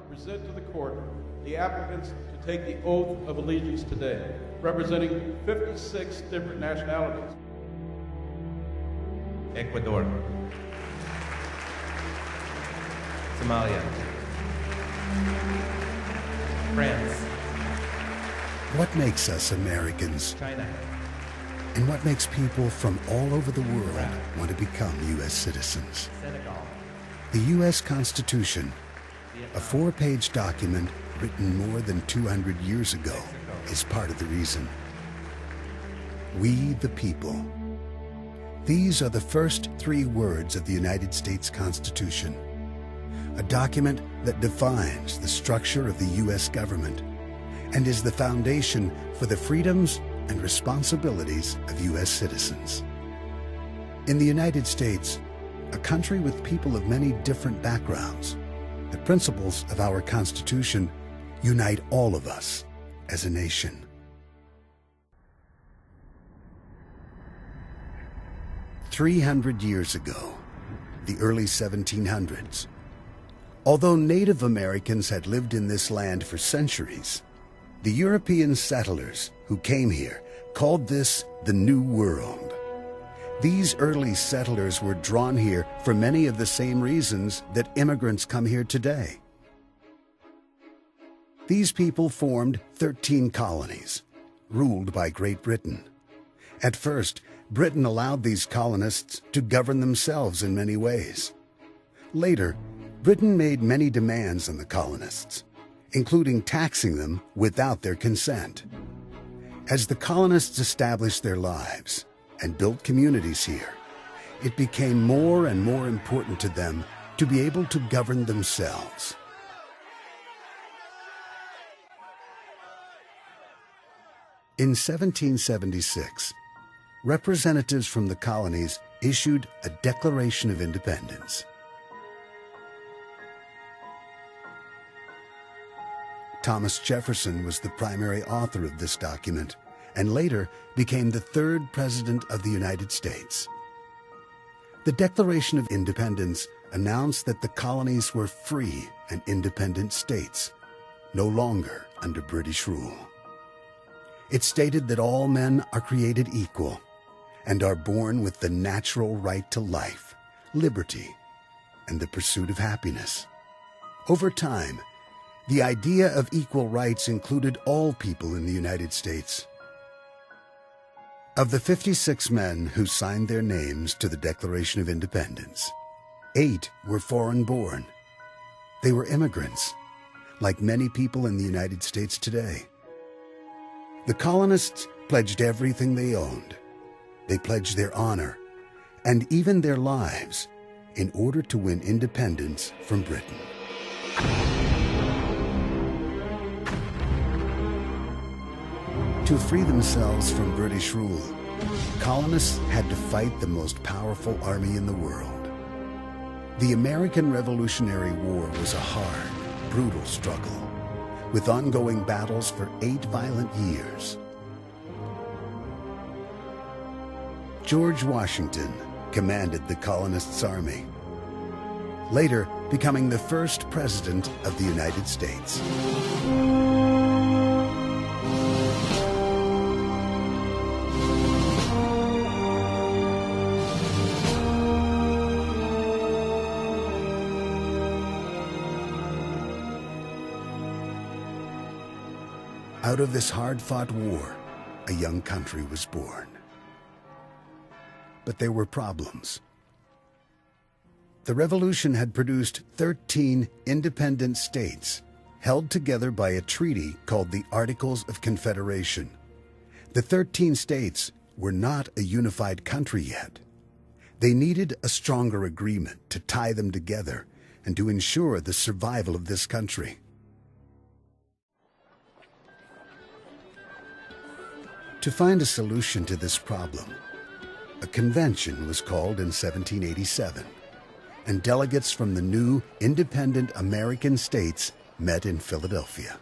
present to the court the applicants to take the oath of allegiance today, representing 56 different nationalities. Ecuador, Somalia, France. What makes us Americans? China. And what makes people from all over the world want to become U.S. citizens? Senegal. The U.S. Constitution, a 4-page document written more than 200 years ago, is part of the reason. We the people. These are the first 3 words of the United States Constitution, a document that defines the structure of the U.S. government and is the foundation for the freedoms and responsibilities of U.S. citizens. In the United States, a country with people of many different backgrounds, the principles of our Constitution unite all of us as a nation. "300 years ago, the early 1700s, although Native Americans had lived in this land for centuries, the European settlers who came here called this the New World. These early settlers were drawn here for many of the same reasons that immigrants come here today. These people formed 13 colonies, ruled by Great Britain. At first, Britain allowed these colonists to govern themselves in many ways. Later, Britain made many demands on the colonists, including taxing them without their consent. As the colonists established their lives and built communities here, it became more and more important to them to be able to govern themselves. In 1776, representatives from the colonies issued a Declaration of Independence. Thomas Jefferson was the primary author of this document and later became the 3rd President of the United States. The Declaration of Independence announced that the colonies were free and independent states, no longer under British rule. It stated that all men are created equal and are born with the natural right to life, liberty, and the pursuit of happiness. Over time, the idea of equal rights included all people in the United States. Of the 56 men who signed their names to the Declaration of Independence, 8 were foreign-born. They were immigrants, like many people in the United States today. The colonists pledged everything they owned. They pledged their honor and even their lives in order to win independence from Britain. To free themselves from British rule, colonists had to fight the most powerful army in the world. The American Revolutionary War was a hard, brutal struggle, with ongoing battles for 8 violent years. George Washington commanded the colonists' army, later becoming the first president of the United States. Out of this hard-fought war, a young country was born. But there were problems. The revolution had produced 13 independent states, held together by a treaty called the Articles of Confederation. The 13 states were not a unified country yet. They needed a stronger agreement to tie them together and to ensure the survival of this country. To find a solution to this problem, a convention was called in 1787, and delegates from the new independent American states met in Philadelphia.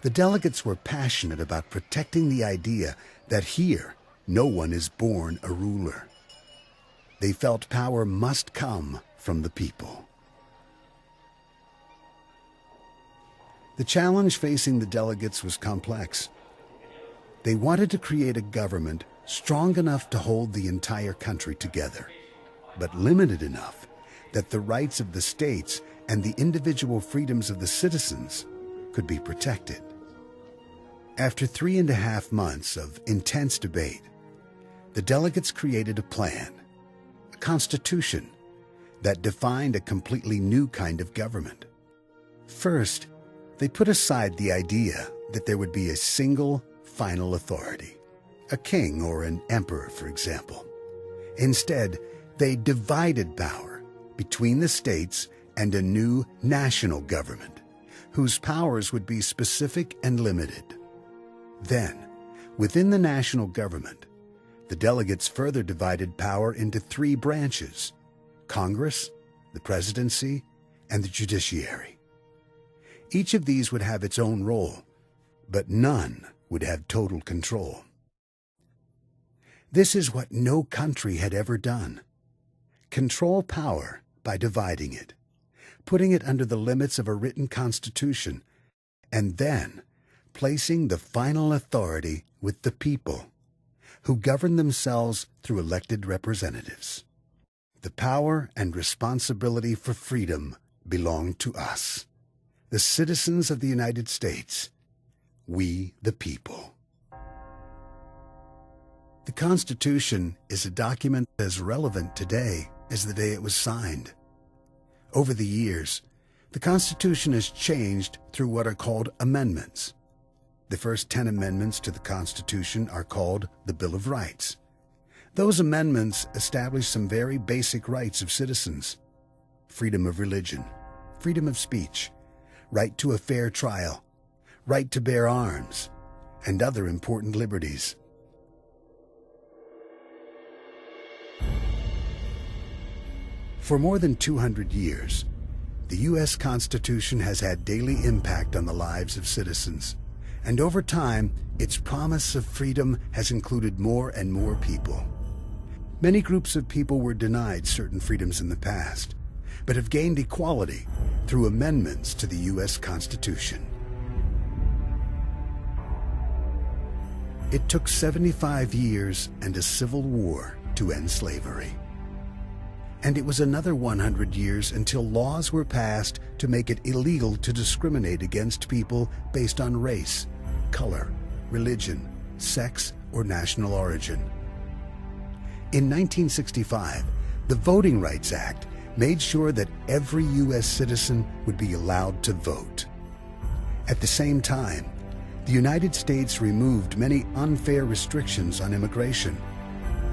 The delegates were passionate about protecting the idea that here no one is born a ruler. They felt power must come from the people. The challenge facing the delegates was complex. They wanted to create a government strong enough to hold the entire country together, but limited enough that the rights of the states and the individual freedoms of the citizens could be protected. After 3.5 months of intense debate, the delegates created a plan, a constitution, that defined a completely new kind of government. First, they put aside the idea that there would be a single final authority, a king or an emperor, for example. Instead, they divided power between the states and a new national government, whose powers would be specific and limited. Then, within the national government, the delegates further divided power into 3 branches: Congress, the presidency, and the judiciary. Each of these would have its own role, but none would have total control. This is what no country had ever done. Control power by dividing it, putting it under the limits of a written constitution, and then placing the final authority with the people, who govern themselves through elected representatives. The power and responsibility for freedom belong to us, the citizens of the United States, we the people. The Constitution is a document as relevant today as the day it was signed. Over the years, the Constitution has changed through what are called amendments. The first 10 amendments to the Constitution are called the Bill of Rights. Those amendments establish some very basic rights of citizens: freedom of religion, freedom of speech, right to a fair trial, right to bear arms, and other important liberties. For more than 200 years, the U.S. Constitution has had daily impact on the lives of citizens, and over time, its promise of freedom has included more and more people. Many groups of people were denied certain freedoms in the past, but have gained equality through amendments to the U.S. Constitution. It took 75 years and a civil war to end slavery. And it was another 100 years until laws were passed to make it illegal to discriminate against people based on race, color, religion, sex, or national origin. In 1965, the Voting Rights Act made sure that every U.S. citizen would be allowed to vote. At the same time, the United States removed many unfair restrictions on immigration.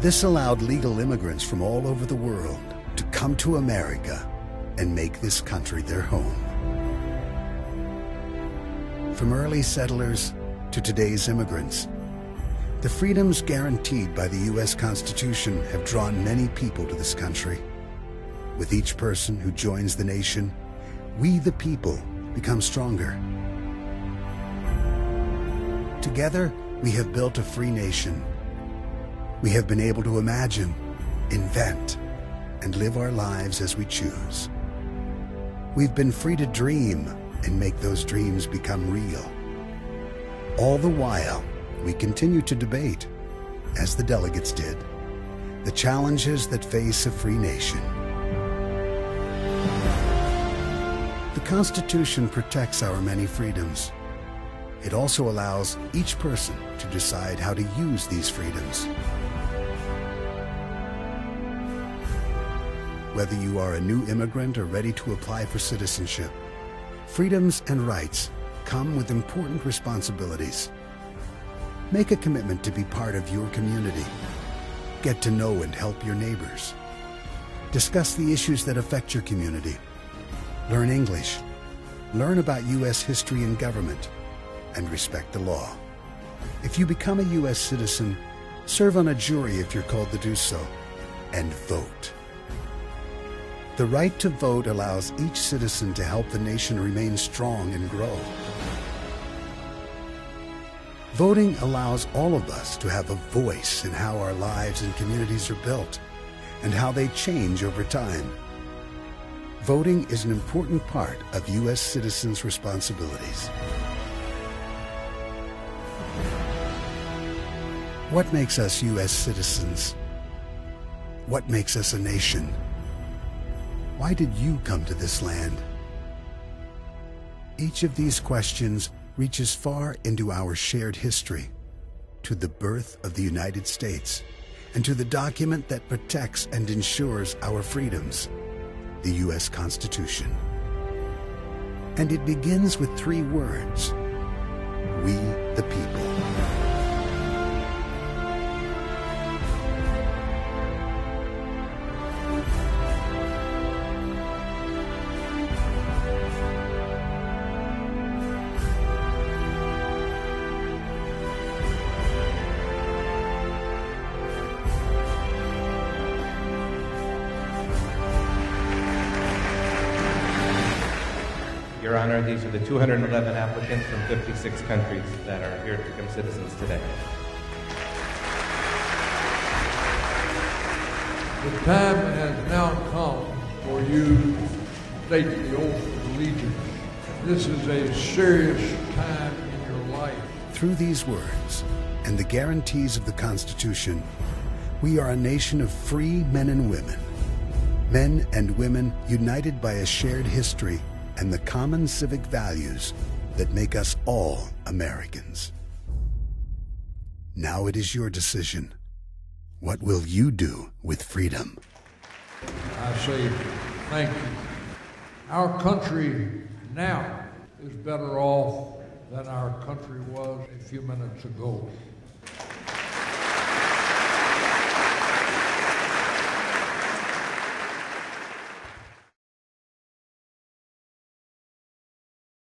This allowed legal immigrants from all over the world to come to America and make this country their home. From early settlers to today's immigrants, the freedoms guaranteed by the U.S. Constitution have drawn many people to this country. With each person who joins the nation, we the people become stronger. Together, we have built a free nation. We have been able to imagine, invent, and live our lives as we choose. We've been free to dream and make those dreams become real. All the while, we continue to debate, as the delegates did, the challenges that face a free nation. The Constitution protects our many freedoms. It also allows each person to decide how to use these freedoms. Whether you are a new immigrant or ready to apply for citizenship, freedoms and rights come with important responsibilities. Make a commitment to be part of your community. Get to know and help your neighbors. Discuss the issues that affect your community. Learn English. Learn about U.S. history and government, and respect the law. If you become a U.S. citizen, serve on a jury if you're called to do so, and vote. The right to vote allows each citizen to help the nation remain strong and grow. Voting allows all of us to have a voice in how our lives and communities are built, and how they change over time. voting is an important part of U.S. citizens' responsibilities. What makes us U.S. citizens? What makes us a nation? Why did you come to this land? Each of these questions reaches far into our shared history, to the birth of the United States, and to the document that protects and ensures our freedoms, the U.S. Constitution. And it begins with 3 words: we the people. Your Honor, these are the 211 applicants from 56 countries that are here to become citizens today. The time has now come for you to take the oath of allegiance. This is a serious time in your life. Through these words and the guarantees of the Constitution, we are a nation of free men and women united by a shared history and the common civic values that make us all Americans. Now it is your decision. What will you do with freedom? I say thank you. Our country now is better off than our country was a few minutes ago.